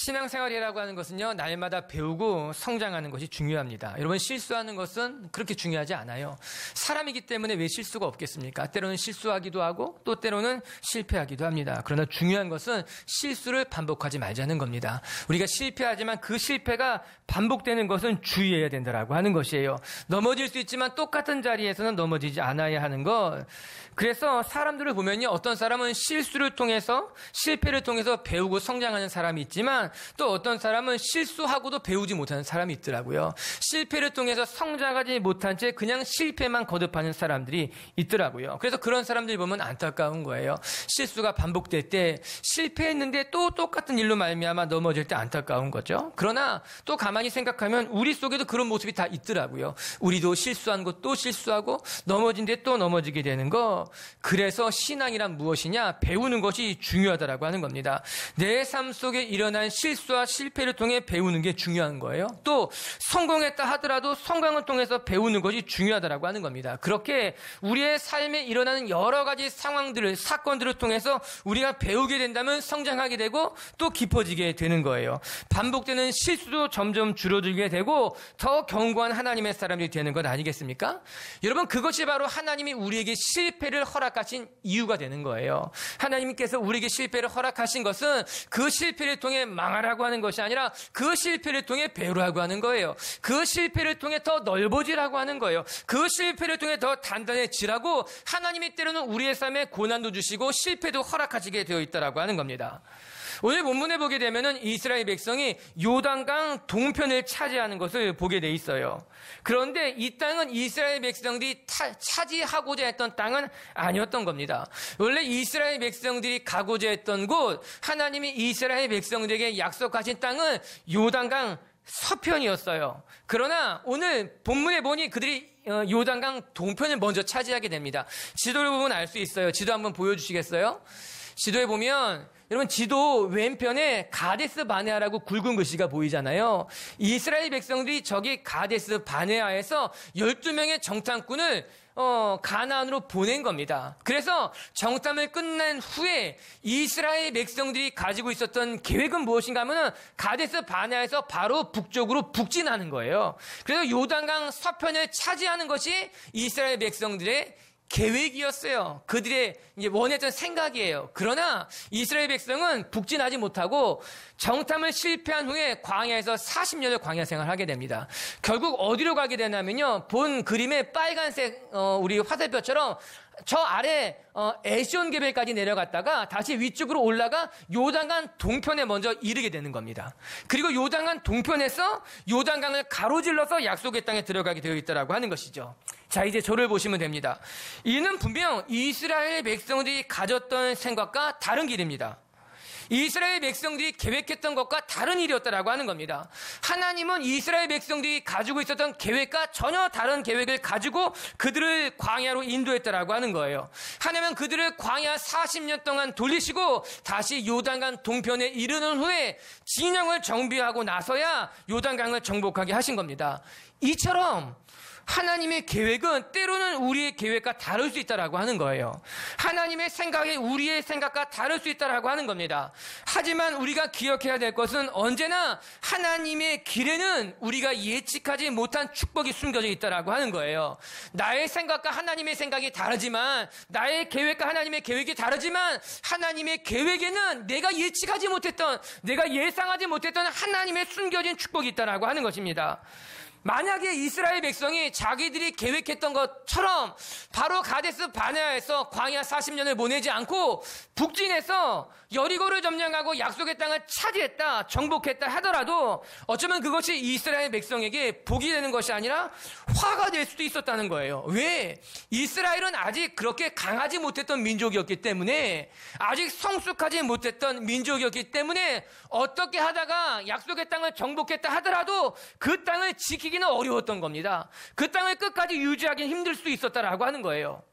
신앙생활이라고 하는 것은요, 날마다 배우고 성장하는 것이 중요합니다. 여러분, 실수하는 것은 그렇게 중요하지 않아요. 사람이기 때문에 왜 실수가 없겠습니까? 때로는 실수하기도 하고 또 때로는 실패하기도 합니다. 그러나 중요한 것은 실수를 반복하지 말자는 겁니다. 우리가 실패하지만 그 실패가 반복되는 것은 주의해야 된다라고 하는 것이에요. 넘어질 수 있지만 똑같은 자리에서는 넘어지지 않아야 하는 것. 그래서 사람들을 보면요, 어떤 사람은 실수를 통해서, 실패를 통해서 배우고 성장하는 사람이 있지만 또 어떤 사람은 실수하고도 배우지 못하는 사람이 있더라고요. 실패를 통해서 성장하지 못한 채 그냥 실패만 거듭하는 사람들이 있더라고요. 그래서 그런 사람들 보면 안타까운 거예요. 실수가 반복될 때 실패했는데 또 똑같은 일로 말미암아 넘어질 때 안타까운 거죠. 그러나 또 가만히 생각하면 우리 속에도 그런 모습이 다 있더라고요. 우리도 실수한 것 또 실수하고 넘어진 데 또 넘어지게 되는 거. 그래서 신앙이란 무엇이냐? 배우는 것이 중요하다라고 하는 겁니다. 내 삶 속에 일어난 실수와 실패를 통해 배우는 게 중요한 거예요. 또 성공했다 하더라도 성공을 통해서 배우는 것이 중요하다라고 하는 겁니다. 그렇게 우리의 삶에 일어나는 여러 가지 상황들을, 사건들을 통해서 우리가 배우게 된다면 성장하게 되고 또 깊어지게 되는 거예요. 반복되는 실수도 점점 줄어들게 되고 더 견고한 하나님의 사람이 되는 것 아니겠습니까? 여러분, 그것이 바로 하나님이 우리에게 실패를 허락하신 이유가 되는 거예요. 하나님께서 우리에게 실패를 허락하신 것은 그 실패를 통해 망하라고 하는 것이 아니라 그 실패를 통해 배우라고 하는 거예요. 그 실패를 통해 더 넓어지라고 하는 거예요. 그 실패를 통해 더 단단해지라고 하나님이 때로는 우리의 삶에 고난도 주시고 실패도 허락하시게 되어 있다라고 하는 겁니다. 오늘 본문에 보게 되면은 이스라엘 백성이 요단강 동편을 차지하는 것을 보게 돼 있어요. 그런데 이 땅은 이스라엘 백성들이 차지하고자 했던 땅은 아니었던 겁니다. 원래 이스라엘 백성들이 가고자 했던 곳, 하나님이 이스라엘 백성들에게 약속하신 땅은 요단강 서편이었어요. 그러나 오늘 본문에 보니 그들이 요단강 동편을 먼저 차지하게 됩니다. 지도를 보면 알 수 있어요. 지도 한번 보여주시겠어요? 지도에 보면 여러분, 지도 왼편에 가데스 바네아라고 굵은 글씨가 보이잖아요. 이스라엘 백성들이 저기 가데스 바네아에서 12명의 정탐꾼을 가나안으로 보낸 겁니다. 그래서 정탐을 끝낸 후에 이스라엘 백성들이 가지고 있었던 계획은 무엇인가 하면은 가데스 바네아에서 바로 북쪽으로 북진하는 거예요. 그래서 요단강 서편을 차지하는 것이 이스라엘 백성들의 계획이었어요. 그들의 이제 원했던 생각이에요. 그러나 이스라엘 백성은 북진하지 못하고 정탐을 실패한 후에 광야에서 40년을 광야 생활을 하게 됩니다. 결국 어디로 가게 되냐면요, 본 그림의 빨간색 우리 화살표처럼 저 아래 에시온 개별까지 내려갔다가 다시 위쪽으로 올라가 요단강 동편에 먼저 이르게 되는 겁니다. 그리고 요단강 동편에서 요단강을 가로질러서 약속의 땅에 들어가게 되어 있다라고 하는 것이죠. 자, 이제 저를 보시면 됩니다. 이는 분명 이스라엘 백성들이 가졌던 생각과 다른 길입니다. 이스라엘 백성들이 계획했던 것과 다른 일이었다라고 하는 겁니다. 하나님은 이스라엘 백성들이 가지고 있었던 계획과 전혀 다른 계획을 가지고 그들을 광야로 인도했다라고 하는 거예요. 하나님은 그들을 광야 40년 동안 돌리시고 다시 요단강 동편에 이르는 후에 진영을 정비하고 나서야 요단강을 정복하게 하신 겁니다. 이처럼 하나님의 계획은 때로는 우리의 계획과 다를 수 있다라고 하는 거예요. 하나님의 생각이 우리의 생각과 다를 수 있다라고 하는 겁니다. 하지만 우리가 기억해야 될 것은 언제나 하나님의 길에는 우리가 예측하지 못한 축복이 숨겨져 있다라고 하는 거예요. 나의 생각과 하나님의 생각이 다르지만, 나의 계획과 하나님의 계획이 다르지만 하나님의 계획에는 내가 예측하지 못했던, 내가 예상하지 못했던 하나님의 숨겨진 축복이 있다라고 하는 것입니다. 만약에 이스라엘 백성이 자기들이 계획했던 것처럼 바로 가데스 바네아에서 광야 40년을 보내지 않고 북진해서 여리고를 점령하고 약속의 땅을 차지했다, 정복했다 하더라도 어쩌면 그것이 이스라엘 백성에게 복이 되는 것이 아니라 화가 될 수도 있었다는 거예요. 왜? 이스라엘은 아직 그렇게 강하지 못했던 민족이었기 때문에, 아직 성숙하지 못했던 민족이었기 때문에 어떻게 하다가 약속의 땅을 정복했다 하더라도 그 땅을 지키기는 어려웠던 겁니다. 그 땅을 끝까지 유지하기는 힘들 수 있었다라고 하는 거예요.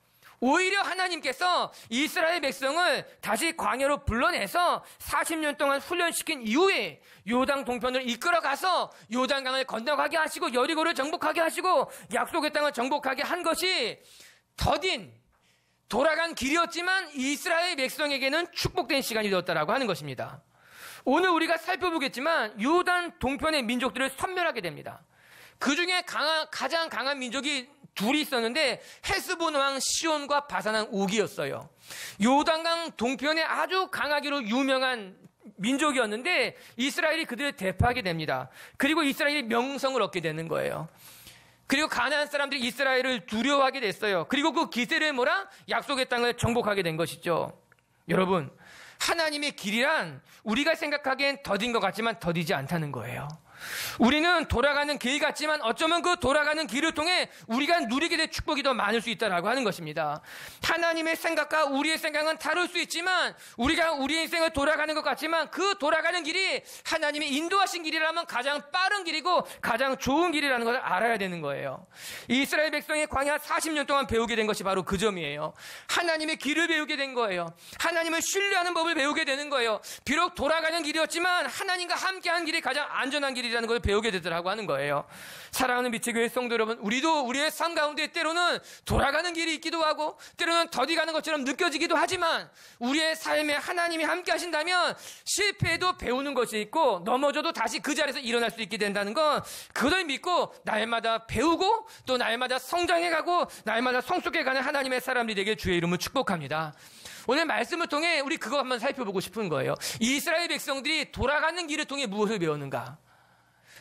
오히려 하나님께서 이스라엘 백성을 다시 광야로 불러내서 40년 동안 훈련시킨 이후에 요단 동편을 이끌어가서 요단강을 건너가게 하시고 여리고를 정복하게 하시고 약속의 땅을 정복하게 한 것이 더딘 돌아간 길이었지만 이스라엘 백성에게는 축복된 시간이 되었다라고 하는 것입니다. 오늘 우리가 살펴보겠지만 요단 동편의 민족들을 섬멸하게 됩니다. 그 중에 가장 강한 민족이 둘이 있었는데 헤스본 왕 시온과 바산 왕 옥이었어요. 요단강 동편에 아주 강하기로 유명한 민족이었는데 이스라엘이 그들을 대파하게 됩니다. 그리고 이스라엘이 명성을 얻게 되는 거예요. 그리고 가나안 사람들이 이스라엘을 두려워하게 됐어요. 그리고 그 기세를 몰아 약속의 땅을 정복하게 된 것이죠. 여러분, 하나님의 길이란 우리가 생각하기엔 더딘 것 같지만 더디지 않다는 거예요. 우리는 돌아가는 길 같지만 어쩌면 그 돌아가는 길을 통해 우리가 누리게 될 축복이 더 많을 수 있다라고 하는 것입니다. 하나님의 생각과 우리의 생각은 다를 수 있지만 우리가 우리의 인생을 돌아가는 것 같지만 그 돌아가는 길이 하나님이 인도하신 길이라면 가장 빠른 길이고 가장 좋은 길이라는 것을 알아야 되는 거예요. 이스라엘 백성이 광야 40년 동안 배우게 된 것이 바로 그 점이에요. 하나님의 길을 배우게 된 거예요. 하나님을 신뢰하는 법을 배우게 되는 거예요. 비록 돌아가는 길이었지만 하나님과 함께하는 길이 가장 안전한 길이라는 걸 배우게 되더라고 하는 거예요. 사랑하는 미치교회 성도 여러분, 우리도 우리의 삶 가운데 때로는 돌아가는 길이 있기도 하고 때로는 더디가는 것처럼 느껴지기도 하지만 우리의 삶에 하나님이 함께 하신다면 실패해도 배우는 것이 있고 넘어져도 다시 그 자리에서 일어날 수 있게 된다는 건 그걸 믿고 날마다 배우고 또 날마다 성장해가고 날마다 성숙해가는 하나님의 사람들이 되길 주의 이름으로 축복합니다. 오늘 말씀을 통해 우리 그거 한번 살펴보고 싶은 거예요. 이스라엘 백성들이 돌아가는 길을 통해 무엇을 배웠는가?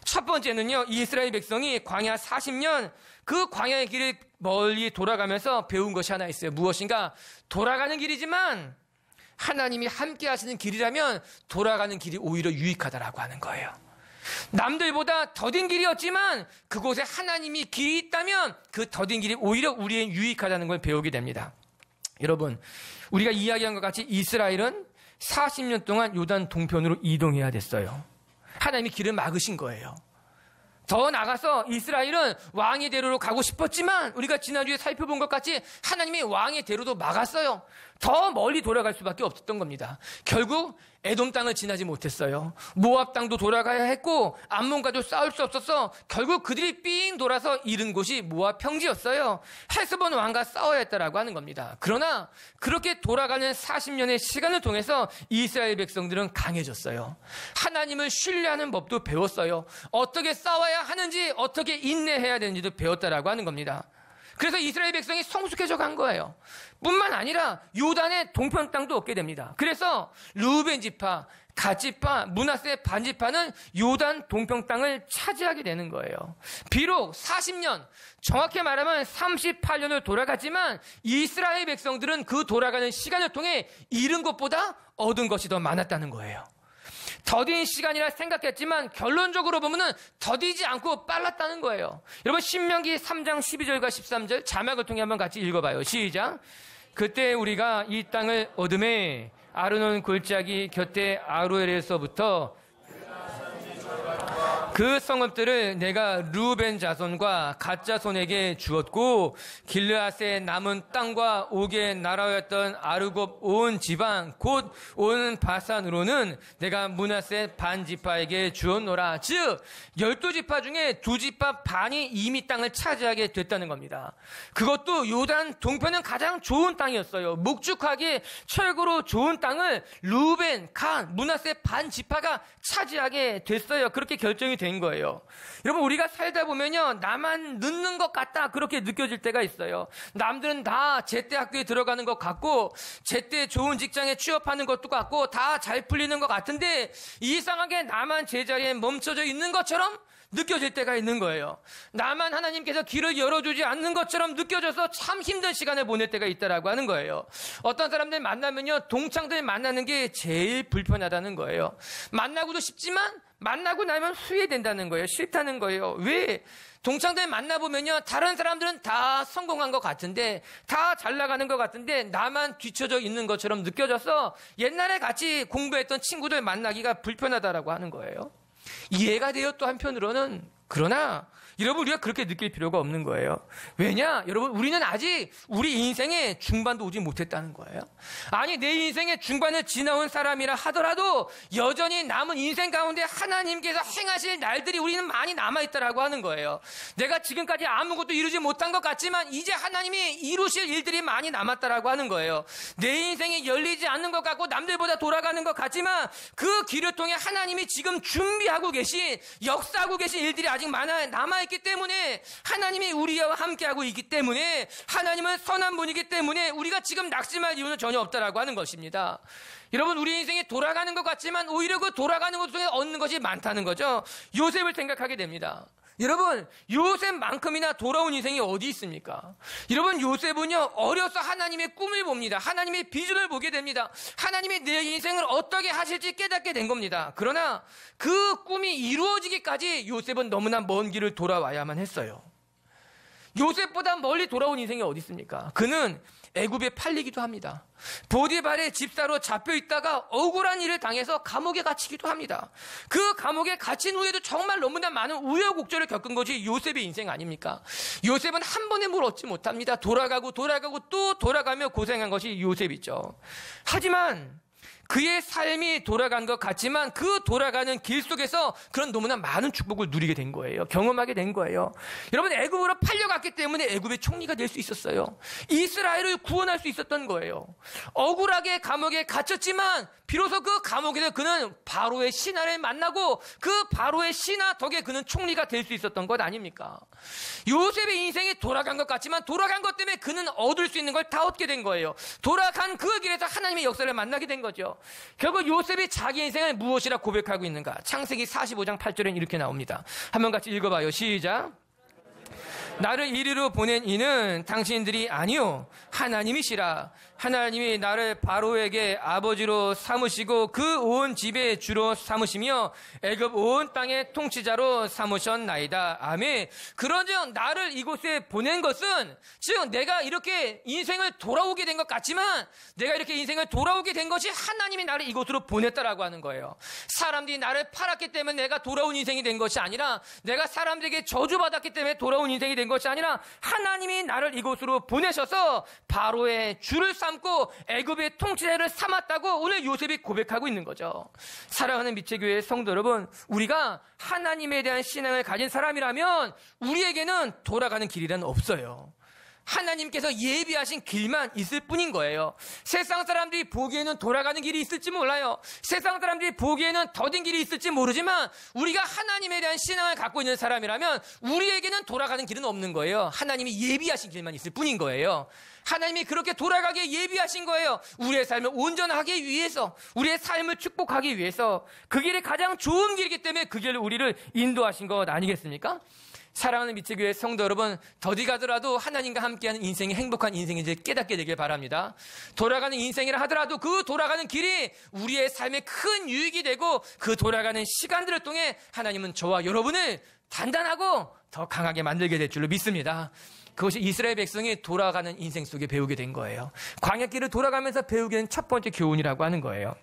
첫 번째는요, 이스라엘 백성이 광야 40년 그 광야의 길을 멀리 돌아가면서 배운 것이 하나 있어요. 무엇인가? 돌아가는 길이지만 하나님이 함께 하시는 길이라면 돌아가는 길이 오히려 유익하다라고 하는 거예요. 남들보다 더딘 길이었지만 그곳에 하나님이 길이 있다면 그 더딘 길이 오히려 우리의 유익하다는 걸 배우게 됩니다. 여러분, 우리가 이야기한 것 같이 이스라엘은 40년 동안 요단 동편으로 이동해야 됐어요. 하나님이 길을 막으신 거예요. 더 나가서 이스라엘은 왕의 대로로 가고 싶었지만 우리가 지난주에 살펴본 것 같이 하나님이 왕의 대로도 막았어요. 더 멀리 돌아갈 수밖에 없었던 겁니다. 결국 에돔 땅을 지나지 못했어요. 모압 땅도 돌아가야 했고 암몬과도 싸울 수 없어서 결국 그들이 삥 돌아서 잃은 곳이 모압 평지였어요. 헤스본 왕과 싸워야 했다라고 하는 겁니다. 그러나 그렇게 돌아가는 40년의 시간을 통해서 이스라엘 백성들은 강해졌어요. 하나님을 신뢰하는 법도 배웠어요. 어떻게 싸워야 하는지 어떻게 인내해야 되는지도 배웠다라고 하는 겁니다. 그래서 이스라엘 백성이 성숙해져 간 거예요. 뿐만 아니라 요단의 동편 땅도 얻게 됩니다. 그래서 르우벤 지파, 갓 지파, 므낫세 반 지파는 요단 동편 땅을 차지하게 되는 거예요. 비록 40년, 정확히 말하면 38년을 돌아갔지만 이스라엘 백성들은 그 돌아가는 시간을 통해 잃은 것보다 얻은 것이 더 많았다는 거예요. 더딘 시간이라 생각했지만 결론적으로 보면은 더디지 않고 빨랐다는 거예요. 여러분, 신명기 3장 12절과 13절 자막을 통해 한번 같이 읽어봐요. 시작. 그때 우리가 이 땅을 얻음에 아르논 골짜기 곁에 아로엘에서부터 그 성읍들을 내가 르우벤 자손과 갓 자손에게 주었고 길르앗의 남은 땅과 옥의 나라였던 아르곱 온 지방 곧 온 바산으로는 내가 므낫세 반 지파에게 주었노라. 즉 12지파 중에 2지파 반이 이미 땅을 차지하게 됐다는 겁니다. 그것도 요단 동편은 가장 좋은 땅이었어요. 목축하기에 철거로 좋은 땅을 르우벤, 갓, 므낫세 반 지파가 차지하게 됐어요. 그렇게 결정이 된 거예요. 여러분, 우리가 살다 보면요, 나만 늦는 것 같다 그렇게 느껴질 때가 있어요. 남들은 다 제때 학교에 들어가는 것 같고 제때 좋은 직장에 취업하는 것도 같고 다 잘 풀리는 것 같은데 이상하게 나만 제자리에 멈춰져 있는 것처럼 느껴질 때가 있는 거예요. 나만 하나님께서 길을 열어주지 않는 것처럼 느껴져서 참 힘든 시간을 보낼 때가 있다라고 하는 거예요. 어떤 사람들 만나면요, 동창들 만나는 게 제일 불편하다는 거예요. 만나고도 싶지만 만나고 나면 후회된다는 거예요. 싫다는 거예요. 왜? 동창들 만나보면요, 다른 사람들은 다 성공한 것 같은데 다 잘 나가는 것 같은데 나만 뒤쳐져 있는 것처럼 느껴져서 옛날에 같이 공부했던 친구들 만나기가 불편하다라고 하는 거예요. 이해가 돼요. 또 한편으로는. 그러나 여러분, 우리가 그렇게 느낄 필요가 없는 거예요. 왜냐? 여러분, 우리는 아직 우리 인생의 중반도 오지 못했다는 거예요. 아니, 내 인생의 중반을 지나온 사람이라 하더라도 여전히 남은 인생 가운데 하나님께서 행하실 날들이 우리는 많이 남아있다라고 하는 거예요. 내가 지금까지 아무것도 이루지 못한 것 같지만 이제 하나님이 이루실 일들이 많이 남았다라고 하는 거예요. 내 인생이 열리지 않는 것 같고 남들보다 돌아가는 것 같지만 그 길을 통해 하나님이 지금 준비하고 계신, 역사하고 계신 일들이 아직 남아있기 때문에, 하나님이 우리와 함께하고 있기 때문에, 하나님은 선한 분이기 때문에 우리가 지금 낙심할 이유는 전혀 없다라고 하는 것입니다. 여러분, 우리 인생이 돌아가는 것 같지만 오히려 그 돌아가는 것 중에 얻는 것이 많다는 거죠. 요셉을 생각하게 됩니다. 여러분, 요셉만큼이나 돌아온 인생이 어디 있습니까? 여러분, 요셉은요, 어려서 하나님의 꿈을 봅니다. 하나님의 비전을 보게 됩니다. 하나님이 내 인생을 어떻게 하실지 깨닫게 된 겁니다. 그러나 그 꿈이 이루어지기까지 요셉은 너무나 먼 길을 돌아와야만 했어요. 요셉보다 멀리 돌아온 인생이 어디 있습니까? 그는 애굽에 팔리기도 합니다. 보디발의 집사로 잡혀 있다가 억울한 일을 당해서 감옥에 갇히기도 합니다. 그 감옥에 갇힌 후에도 정말 너무나 많은 우여곡절을 겪은 것이 요셉의 인생 아닙니까? 요셉은 한 번에 뭘 얻지 못합니다. 돌아가고 또 돌아가며 고생한 것이 요셉이죠. 하지만 그의 삶이 돌아간 것 같지만 그 돌아가는 길 속에서 그런 너무나 많은 축복을 누리게 된 거예요. 경험하게 된 거예요. 여러분, 애굽으로 팔려갔기 때문에 애굽의 총리가 될 수 있었어요. 이스라엘을 구원할 수 있었던 거예요. 억울하게 감옥에 갇혔지만 비로소 그 감옥에서 그는 바로의 신하를 만나고 그 바로의 신하 덕에 그는 총리가 될 수 있었던 것 아닙니까? 요셉의 인생이 돌아간 것 같지만 돌아간 것 때문에 그는 얻을 수 있는 걸 다 얻게 된 거예요. 돌아간 그 길에서 하나님의 역사를 만나게 된 거죠. 결국 요셉이 자기 인생을 무엇이라 고백하고 있는가? 창세기 45장 8절엔 이렇게 나옵니다. 한번 같이 읽어봐요. 시작. 나를 이리로 보낸 이는 당신들이 아니요 하나님이시라. 하나님이 나를 바로에게 아버지로 삼으시고 그 온 집의 주로 삼으시며 애굽 온 땅의 통치자로 삼으셨나이다. 아멘. 그러즉 나를 이곳에 보낸 것은, 즉 내가 이렇게 인생을 돌아오게 된 것 같지만 내가 이렇게 인생을 돌아오게 된 것이 하나님이 나를 이곳으로 보냈다라고 하는 거예요. 사람들이 나를 팔았기 때문에 내가 돌아온 인생이 된 것이 아니라, 내가 사람들에게 저주받았기 때문에 돌아온 인생이 된 것이 아니라, 하나님이 나를 이곳으로 보내셔서 바로의 주를 삼고 애굽의 통치자를 삼았다고 오늘 요셉이 고백하고 있는 거죠. 사랑하는 미체교회 성도 여러분, 우리가 하나님에 대한 신앙을 가진 사람이라면 우리에게는 돌아가는 길이란 없어요. 하나님께서 예비하신 길만 있을 뿐인 거예요. 세상 사람들이 보기에는 돌아가는 길이 있을지 몰라요. 세상 사람들이 보기에는 더딘 길이 있을지 모르지만 우리가 하나님에 대한 신앙을 갖고 있는 사람이라면 우리에게는 돌아가는 길은 없는 거예요. 하나님이 예비하신 길만 있을 뿐인 거예요. 하나님이 그렇게 돌아가게 예비하신 거예요. 우리의 삶을 온전하기 위해서, 우리의 삶을 축복하기 위해서. 그 길이 가장 좋은 길이기 때문에 그 길을 우리를 인도하신 것 아니겠습니까? 사랑하는 미체교회 성도 여러분, 더디 가더라도 하나님과 함께하는 인생이 행복한 인생인지 깨닫게 되길 바랍니다. 돌아가는 인생이라 하더라도 그 돌아가는 길이 우리의 삶에 큰 유익이 되고, 그 돌아가는 시간들을 통해 하나님은 저와 여러분을 단단하고 더 강하게 만들게 될 줄로 믿습니다. 그것이 이스라엘 백성이 돌아가는 인생 속에 배우게 된 거예요. 광야길을 돌아가면서 배우게 된 첫 번째 교훈이라고 하는 거예요.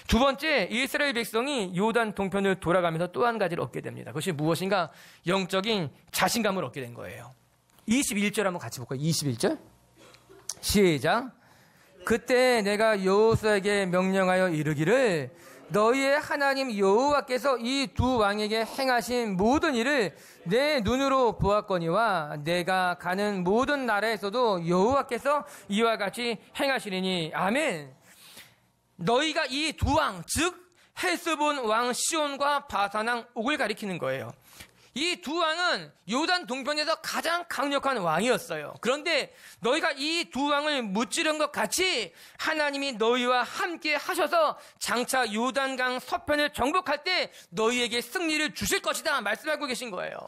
두 번째, 이스라엘 백성이 요단 동편을 돌아가면서 또 한 가지를 얻게 됩니다. 그것이 무엇인가? 영적인 자신감을 얻게 된 거예요. 21절 한번 같이 볼까요? 21절 시작. 그때 내가 여호수아에게 명령하여 이르기를, 너희의 하나님 여호와께서 이 두 왕에게 행하신 모든 일을 내 눈으로 보았거니와 내가 가는 모든 나라에서도 여호와께서 이와 같이 행하시리니. 아멘. 너희가 이 두 왕, 즉 헬스본 왕 시온과 바산 왕 옥을 가리키는 거예요. 이 두 왕은 요단 동편에서 가장 강력한 왕이었어요. 그런데 너희가 이 두 왕을 무찌른 것 같이 하나님이 너희와 함께 하셔서 장차 요단강 서편을 정복할 때 너희에게 승리를 주실 것이다 말씀하고 계신 거예요.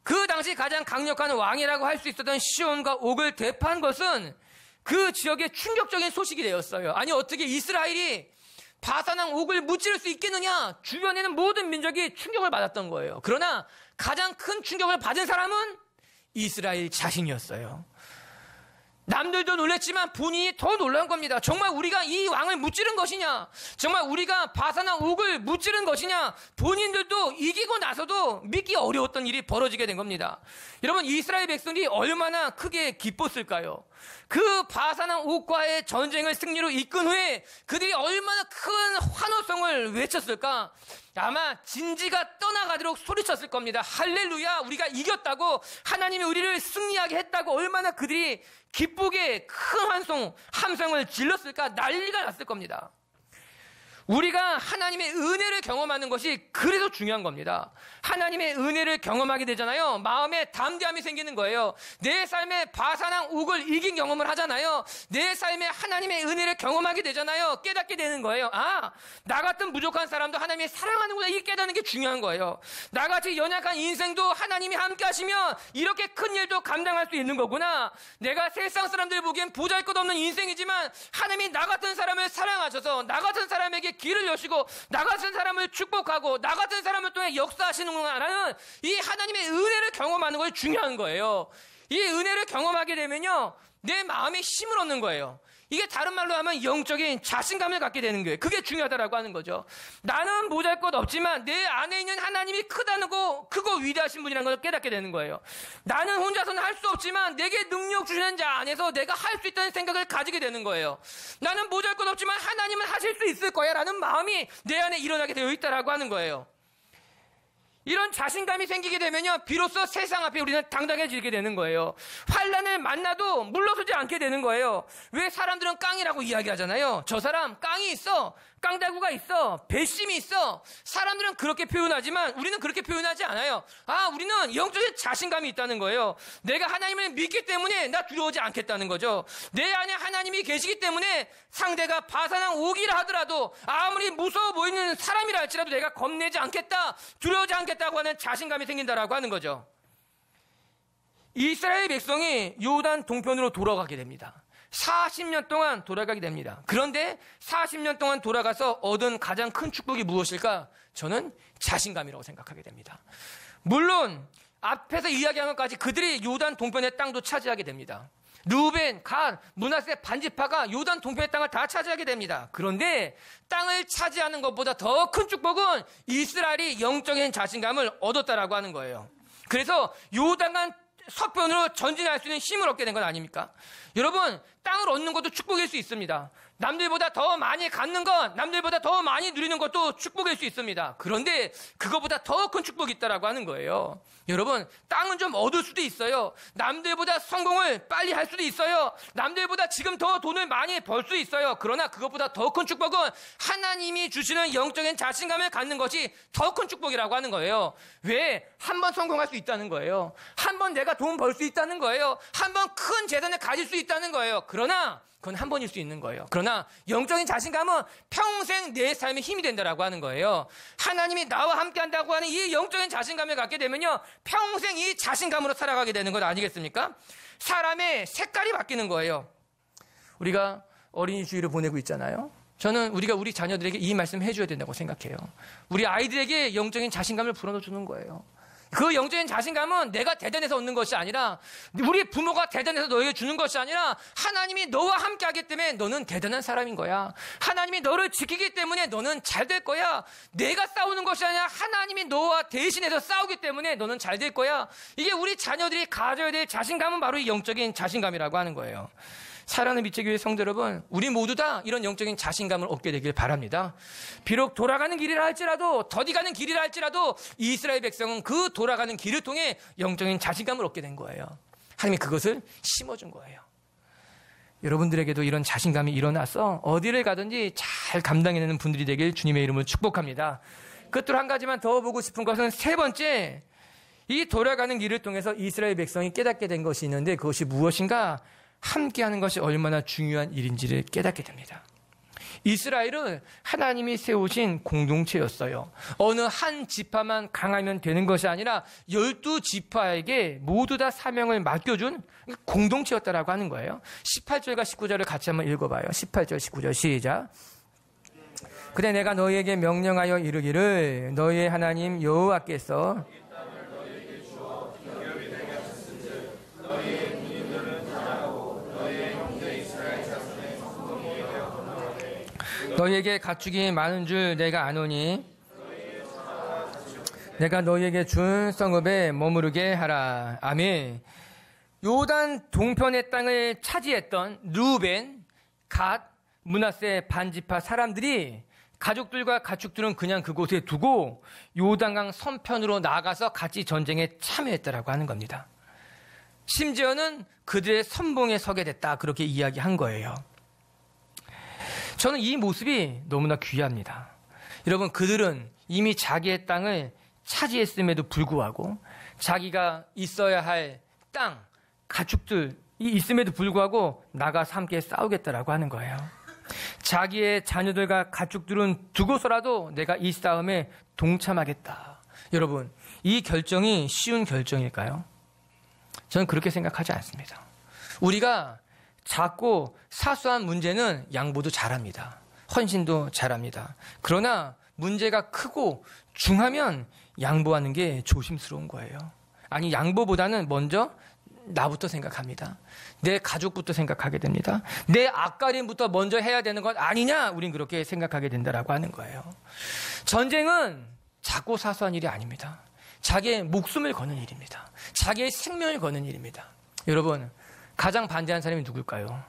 그 당시 가장 강력한 왕이라고 할 수 있었던 시온과 옥을 대파한 것은 그 지역의 충격적인 소식이 되었어요. 아니, 어떻게 이스라엘이 바산왕 옥을 무찌를 수 있겠느냐? 주변에는 모든 민족이 충격을 받았던 거예요. 그러나 가장 큰 충격을 받은 사람은 이스라엘 자신이었어요. 남들도 놀랬지만 본인이 더 놀란 겁니다. 정말 우리가 이 왕을 무찌른 것이냐? 정말 우리가 바사나 옥을 무찌른 것이냐? 본인들도 이기고 나서도 믿기 어려웠던 일이 벌어지게 된 겁니다. 여러분, 이스라엘 백성이 얼마나 크게 기뻤을까요? 그 바사나 옥과의 전쟁을 승리로 이끈 후에 그들이 얼마나 큰 환호성을 외쳤을까? 아마 진지가 떠나가도록 소리쳤을 겁니다. 할렐루야, 우리가 이겼다고, 하나님이 우리를 승리하게 했다고 얼마나 그들이 기쁘게 큰 함성을 질렀을까? 난리가 났을 겁니다. 우리가 하나님의 은혜를 경험하는 것이 그래서 중요한 겁니다. 하나님의 은혜를 경험하게 되잖아요. 마음에 담대함이 생기는 거예요. 내 삶에 바사나 옥을 이긴 경험을 하잖아요. 내 삶에 하나님의 은혜를 경험하게 되잖아요. 깨닫게 되는 거예요. 아, 나 같은 부족한 사람도 하나님이 사랑하는구나, 이게 깨닫는 게 중요한 거예요. 나같이 연약한 인생도 하나님이 함께 하시면 이렇게 큰 일도 감당할 수 있는 거구나. 내가 세상 사람들 보기엔 보잘것없는 인생이지만 하나님이 나 같은 사람을 사랑하셔서 나 같은 사람에게 길을 여시고 나 같은 사람을 축복하고 나 같은 사람을 통해 역사하시는구나라는 이 하나님의 은혜를 경험하는 것이 중요한 거예요. 이 은혜를 경험하게 되면요, 내 마음에 힘을 얻는 거예요. 이게 다른 말로 하면 영적인 자신감을 갖게 되는 거예요. 그게 중요하다라고 하는 거죠. 나는 보잘것 없지만 내 안에 있는 하나님이 크고 위대하신 분이라는 걸 깨닫게 되는 거예요. 나는 혼자서는 할 수 없지만 내게 능력 주시는 자 안에서 내가 할 수 있다는 생각을 가지게 되는 거예요. 나는 보잘것 없지만 하나님은 하실 수 있을 거야 라는 마음이 내 안에 일어나게 되어 있다라고 하는 거예요. 이런 자신감이 생기게 되면요, 비로소 세상 앞에 우리는 당당해지게 되는 거예요. 환난을 만나도 물러서지 않게 되는 거예요. 왜 사람들은 깡이라고 이야기하잖아요. 저 사람 깡이 있어, 깡다구가 있어, 배심이 있어. 사람들은 그렇게 표현하지만 우리는 그렇게 표현하지 않아요. 아, 우리는 영적인 자신감이 있다는 거예요. 내가 하나님을 믿기 때문에 나 두려워하지 않겠다는 거죠. 내 안에 하나님이 계시기 때문에 상대가 바사나 옥이라 하더라도 아무리 무서워 보이는 사람이라 할지라도 내가 겁내지 않겠다, 두려워하지 않겠다고 하는 자신감이 생긴다라고 하는 거죠. 이스라엘 백성이 요단 동편으로 돌아가게 됩니다. 40년 동안 돌아가게 됩니다. 그런데 40년 동안 돌아가서 얻은 가장 큰 축복이 무엇일까? 저는 자신감이라고 생각하게 됩니다. 물론 앞에서 이야기한 것까지 그들이 요단 동편의 땅도 차지하게 됩니다. 르우벤, 갓, 므낫세 반지파가 요단 동편의 땅을 다 차지하게 됩니다. 그런데 땅을 차지하는 것보다 더 큰 축복은 이스라엘이 영적인 자신감을 얻었다라고 하는 거예요. 그래서 요단강 서편으로 전진할 수 있는 힘을 얻게 된 건 아닙니까? 여러분, 땅을 얻는 것도 축복일 수 있습니다. 남들보다 더 많이 갖는 것, 남들보다 더 많이 누리는 것도 축복일 수 있습니다. 그런데 그거보다 더 큰 축복이 있다라고 하는 거예요. 여러분, 땅은 좀 얻을 수도 있어요. 남들보다 성공을 빨리 할 수도 있어요. 남들보다 지금 더 돈을 많이 벌 수 있어요. 그러나 그것보다 더 큰 축복은 하나님이 주시는 영적인 자신감을 갖는 것이 더 큰 축복이라고 하는 거예요. 왜? 한 번 성공할 수 있다는 거예요. 한 번 내가 돈 벌 수 있다는 거예요. 한 번 큰 재산을 가질 수 있다는 거예요. 그러나 그건 한 번일 수 있는 거예요. 그러나 영적인 자신감은 평생 내 삶에 힘이 된다라고 하는 거예요. 하나님이 나와 함께 한다고 하는 이 영적인 자신감을 갖게 되면요, 평생 이 자신감으로 살아가게 되는 것 아니겠습니까? 사람의 색깔이 바뀌는 거예요. 우리가 어린이 주일을 보내고 있잖아요. 저는 우리가 우리 자녀들에게 이 말씀 해줘야 된다고 생각해요. 우리 아이들에게 영적인 자신감을 불어넣어주는 거예요. 그 영적인 자신감은 내가 대단해서 얻는 것이 아니라, 우리 부모가 대단해서 너에게 주는 것이 아니라, 하나님이 너와 함께 하기 때문에 너는 대단한 사람인 거야. 하나님이 너를 지키기 때문에 너는 잘 될 거야. 내가 싸우는 것이 아니라 하나님이 너와 대신해서 싸우기 때문에 너는 잘 될 거야. 이게 우리 자녀들이 가져야 될 자신감은 바로 이 영적인 자신감이라고 하는 거예요. 사랑하는 미체교회 성도 여러분, 우리 모두 다 이런 영적인 자신감을 얻게 되길 바랍니다. 비록 돌아가는 길이라 할지라도, 더디 가는 길이라 할지라도 이스라엘 백성은 그 돌아가는 길을 통해 영적인 자신감을 얻게 된 거예요. 하나님이 그것을 심어준 거예요. 여러분들에게도 이런 자신감이 일어나서 어디를 가든지 잘 감당해내는 분들이 되길 주님의 이름으로 축복합니다. 끝으로 한 가지만 더 보고 싶은 것은, 세 번째, 이 돌아가는 길을 통해서 이스라엘 백성이 깨닫게 된 것이 있는데, 그것이 무엇인가? 함께하는 것이 얼마나 중요한 일인지를 깨닫게 됩니다. 이스라엘은 하나님이 세우신 공동체였어요. 어느 한 지파만 강하면 되는 것이 아니라 12지파에게 모두 다 사명을 맡겨준 공동체였다라고 하는 거예요. 18절과 19절을 같이 한번 읽어봐요. 18절, 19절 시작. 그래 내가 너희에게 명령하여 이르기를 너희의 하나님 여호와께서 너희의 너희에게 가축이 많은 줄 내가 아노니 내가 너희에게 준 성읍에 머무르게 하라. 아멘. 요단 동편의 땅을 차지했던 르우벤, 갓, 므낫세 반지파 사람들이 가족들과 가축들은 그냥 그곳에 두고 요단강 서편으로 나가서 같이 전쟁에 참여했다라고 하는 겁니다. 심지어는 그들의 선봉에 서게 됐다, 그렇게 이야기한 거예요. 저는 이 모습이 너무나 귀합니다. 여러분, 그들은 이미 자기의 땅을 차지했음에도 불구하고 자기가 있어야 할 땅, 가축들이 있음에도 불구하고 나가서 함께 싸우겠다라고 하는 거예요. 자기의 자녀들과 가축들은 두고서라도 내가 이 싸움에 동참하겠다. 여러분, 이 결정이 쉬운 결정일까요? 저는 그렇게 생각하지 않습니다. 우리가 작고 사소한 문제는 양보도 잘합니다. 헌신도 잘합니다. 그러나 문제가 크고 중하면 양보하는 게 조심스러운 거예요. 아니, 양보보다는 먼저 나부터 생각합니다. 내 가족부터 생각하게 됩니다. 내 앞가림부터 먼저 해야 되는 것 아니냐? 우린 그렇게 생각하게 된다라고 하는 거예요. 전쟁은 작고 사소한 일이 아닙니다. 자기의 목숨을 거는 일입니다. 자기의 생명을 거는 일입니다. 여러분, 가장 반대하는 사람이 누굴까요?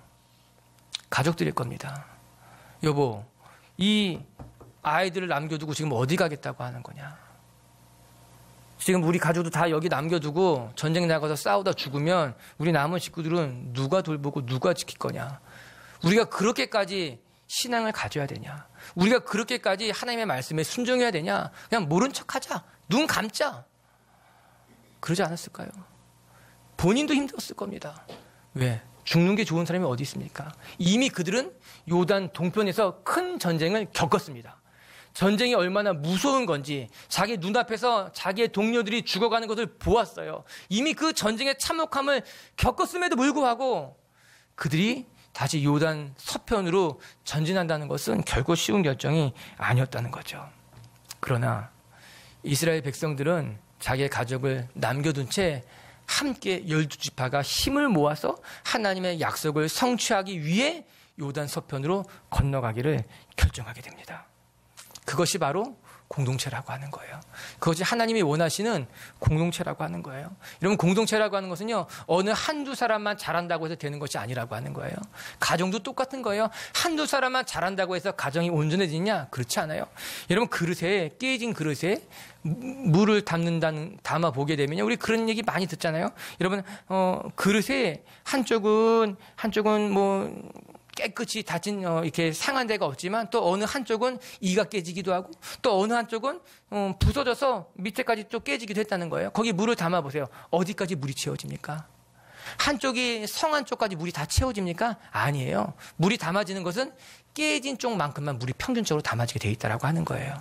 가족들일 겁니다. 여보, 이 아이들을 남겨두고 지금 어디 가겠다고 하는 거냐? 지금 우리 가족도 다 여기 남겨두고 전쟁 나가서 싸우다 죽으면 우리 남은 식구들은 누가 돌보고 누가 지킬 거냐? 우리가 그렇게까지 신앙을 가져야 되냐? 우리가 그렇게까지 하나님의 말씀에 순종해야 되냐? 그냥 모른 척하자. 눈 감자. 그러지 않았을까요? 본인도 힘들었을 겁니다. 왜? 죽는 게 좋은 사람이 어디 있습니까? 이미 그들은 요단 동편에서 큰 전쟁을 겪었습니다. 전쟁이 얼마나 무서운 건지 자기 눈앞에서 자기의 동료들이 죽어가는 것을 보았어요. 이미 그 전쟁의 참혹함을 겪었음에도 불구하고 그들이 다시 요단 서편으로 전진한다는 것은 결코 쉬운 결정이 아니었다는 거죠. 그러나 이스라엘 백성들은 자기의 가족을 남겨둔 채 함께 12지파가 힘을 모아서 하나님의 약속을 성취하기 위해 요단 서편으로 건너가기를 결정하게 됩니다. 그것이 바로 공동체라고 하는 거예요. 그것이 하나님이 원하시는 공동체라고 하는 거예요. 여러분, 공동체라고 하는 것은요, 어느 한두 사람만 잘한다고 해서 되는 것이 아니라고 하는 거예요. 가정도 똑같은 거예요. 한두 사람만 잘한다고 해서 가정이 온전해지냐? 그렇지 않아요. 여러분, 그릇에, 깨진 그릇에 물을 담아 보게 되면요, 우리 그런 얘기 많이 듣잖아요. 여러분, 그릇에 한쪽은 뭐 깨끗이 다친 이렇게 상한 데가 없지만 또 어느 한쪽은 이가 깨지기도 하고 또 어느 한쪽은 부서져서 밑에까지 또 깨지기도 했다는 거예요. 거기 물을 담아 보세요. 어디까지 물이 채워집니까? 한쪽이 성한 쪽까지 물이 다 채워집니까? 아니에요. 물이 담아지는 것은 깨진 쪽만큼만 물이 평균적으로 담아지게 돼 있다라고 하는 거예요.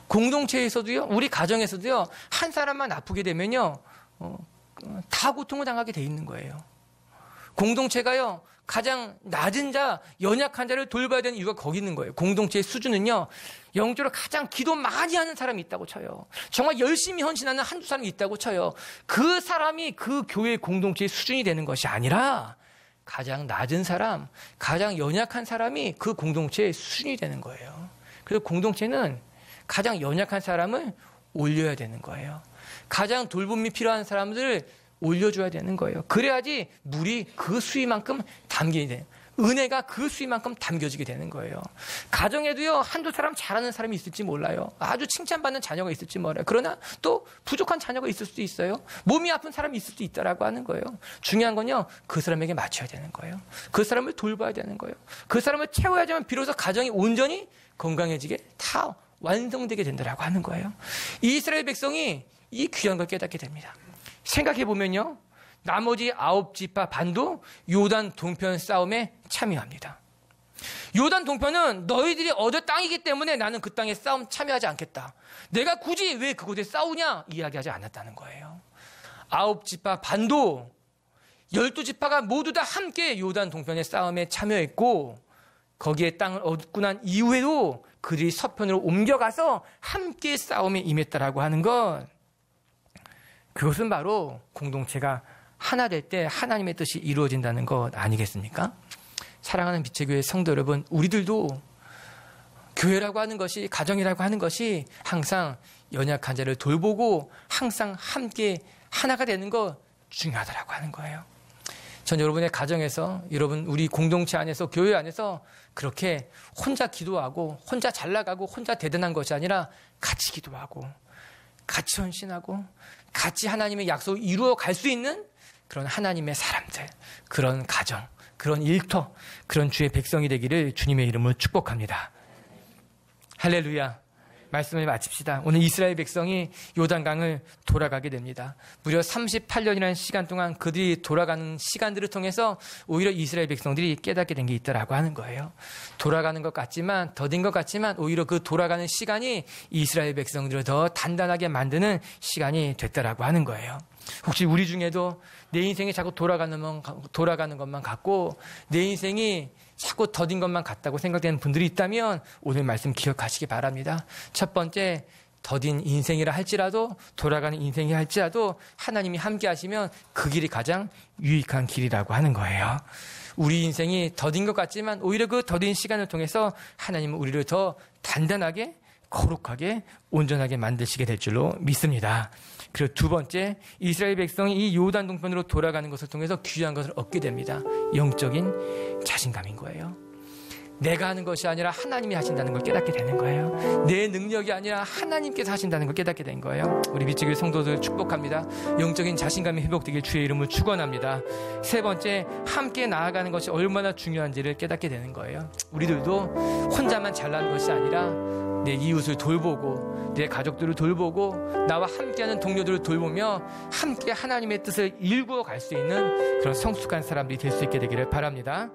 공동체에서도요, 우리 가정에서도요, 한 사람만 아프게 되면요, 다 고통을 당하게 돼 있는 거예요. 공동체가요, 가장 낮은 자, 연약한 자를 돌봐야 되는 이유가 거기 있는 거예요. 공동체의 수준은요, 영적으로 가장 기도 많이 하는 사람이 있다고 쳐요. 정말 열심히 헌신하는 한두 사람이 있다고 쳐요. 그 사람이 그 교회 공동체의 수준이 되는 것이 아니라 가장 낮은 사람, 가장 연약한 사람이 그 공동체의 수준이 되는 거예요. 그래서 공동체는 가장 연약한 사람을 올려야 되는 거예요. 가장 돌봄이 필요한 사람들을 올려줘야 되는 거예요. 그래야지 물이 그 수위만큼 담기게 돼요. 은혜가 그 수위만큼 담겨지게 되는 거예요. 가정에도요, 한두 사람 잘하는 사람이 있을지 몰라요. 아주 칭찬받는 자녀가 있을지 몰라요. 그러나 또 부족한 자녀가 있을 수도 있어요. 몸이 아픈 사람이 있을 수도 있다라고 하는 거예요. 중요한 건요, 그 사람에게 맞춰야 되는 거예요. 그 사람을 돌봐야 되는 거예요. 그 사람을 채워야지만 비로소 가정이 온전히 건강해지게 다 완성되게 된다라고 하는 거예요. 이스라엘 백성이 이 귀한 걸 깨닫게 됩니다. 생각해보면요, 나머지 9지파 반도 요단 동편 싸움에 참여합니다. 요단 동편은 너희들이 얻을 땅이기 때문에 나는 그 땅에 싸움 참여하지 않겠다. 내가 굳이 왜 그곳에 싸우냐? 이야기하지 않았다는 거예요. 9지파 반도 12지파가 모두 다 함께 요단 동편의 싸움에 참여했고, 거기에 땅을 얻고 난 이후에도 그들이 서편으로 옮겨가서 함께 싸움에 임했다라고 하는 것, 그것은 바로 공동체가 하나 될 때 하나님의 뜻이 이루어진다는 것 아니겠습니까? 사랑하는 빛의 교회 성도 여러분, 우리들도 교회라고 하는 것이, 가정이라고 하는 것이 항상 연약한 자를 돌보고 항상 함께 하나가 되는 거 중요하다라고 하는 거예요. 전 여러분의 가정에서, 여러분 우리 공동체 안에서, 교회 안에서 그렇게 혼자 기도하고 혼자 잘 나가고 혼자 대단한 것이 아니라 같이 기도하고 같이 헌신하고 같이 하나님의 약속을 이루어 갈 수 있는 그런 하나님의 사람들, 그런 가정, 그런 일터, 그런 주의 백성이 되기를 주님의 이름으로 축복합니다. 할렐루야. 말씀을 마칩시다. 오늘 이스라엘 백성이 요단강을 돌아가게 됩니다. 무려 38년이라는 시간 동안 그들이 돌아가는 시간들을 통해서 오히려 이스라엘 백성들이 깨닫게 된 게 있다라고 하는 거예요. 돌아가는 것 같지만, 더딘 것 같지만 오히려 그 돌아가는 시간이 이스라엘 백성들을 더 단단하게 만드는 시간이 됐다라고 하는 거예요. 혹시 우리 중에도 내 인생이 자꾸 돌아가는 것만 같고 내 인생이 자꾸 더딘 것만 같다고 생각되는 분들이 있다면 오늘 말씀 기억하시기 바랍니다. 첫 번째, 더딘 인생이라 할지라도, 돌아가는 인생이 할지라도 하나님이 함께 하시면 그 길이 가장 유익한 길이라고 하는 거예요. 우리 인생이 더딘 것 같지만 오히려 그 더딘 시간을 통해서 하나님은 우리를 더 단단하게, 거룩하게, 온전하게 만드시게 될 줄로 믿습니다. 그리고 두 번째, 이스라엘 백성이 이 요단 동편으로 돌아가는 것을 통해서 귀한 것을 얻게 됩니다. 영적인 자신감인 거예요. 내가 하는 것이 아니라 하나님이 하신다는 걸 깨닫게 되는 거예요. 내 능력이 아니라 하나님께서 하신다는 걸 깨닫게 된 거예요. 우리 빛의 교회 성도들 축복합니다. 영적인 자신감이 회복되길 주의 이름으로 축원합니다. 세 번째, 함께 나아가는 것이 얼마나 중요한지를 깨닫게 되는 거예요. 우리들도 혼자만 잘나는 것이 아니라 내 이웃을 돌보고 내 가족들을 돌보고 나와 함께하는 동료들을 돌보며 함께 하나님의 뜻을 일구어 갈 수 있는 그런 성숙한 사람들이 될 수 있게 되기를 바랍니다.